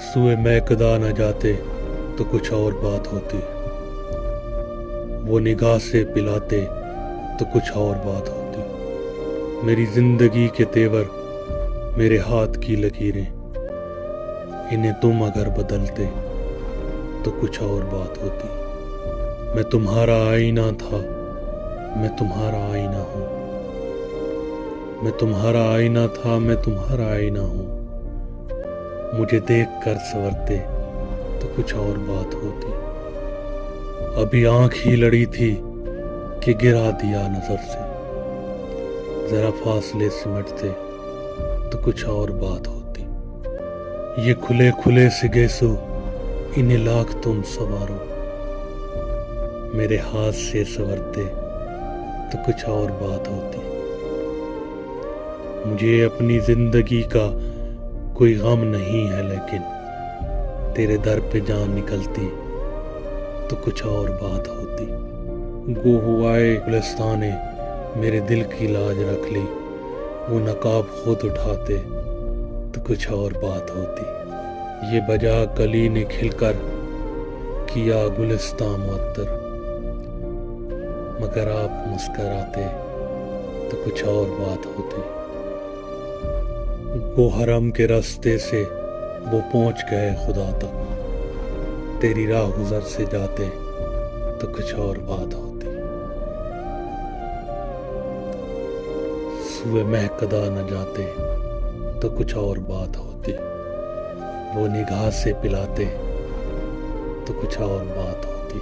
سوئے مہکدہ نہ جاتے تو کچھ اور بات ہوتی، وہ نگاہ سے پلاتے تو کچھ اور بات ہوتی۔ میری زندگی کے تیور، میرے ہاتھ کی لکیریں، انہیں تم اگر بدلتے تو کچھ اور بات ہوتی۔ میں تمہارا آئینہ تھا، میں تمہارا آئینہ ہوں، میں تمہارا آئینہ تھا، میں تمہارا آئینہ ہوں۔ مجھے دیکھ کر سنورتے تو کچھ اور بات ہوتی۔ ابھی آنکھ ہی لڑی تھی کہ گرا دیا نظر سے، ذرا فاصلے سمٹتے تو کچھ اور بات ہوتی۔ یہ کھلے کھلے سے گیسو، انہیں لاکھ تم سنوارو، میرے ہاتھ سے سنورتے تو کچھ اور بات ہوتی۔ مجھے اپنی زندگی کا کوئی غم نہیں ہے، لیکن تیرے در پہ جان نکلتی تو کچھ اور بات ہوتی۔ گو ہوائے گلستانے میرے دل کی لاج رکھ لی، وہ نقاب خود اٹھاتے تو کچھ اور بات ہوتی۔ یہ بجا کلی نے کھل کر کیا گلستان معطر، مگر آپ مسکراتے تو کچھ اور بات ہوتی۔ وہ حرم کے راستے سے وہ پہنچ گئے خدا تک، تیری راہ گزر سے جاتے تو کچھ اور بات ہوتی۔ سوئے مہکدہ نہ جاتے تو کچھ اور بات ہوتی، وہ نگاہ سے پلاتے تو کچھ اور بات ہوتی۔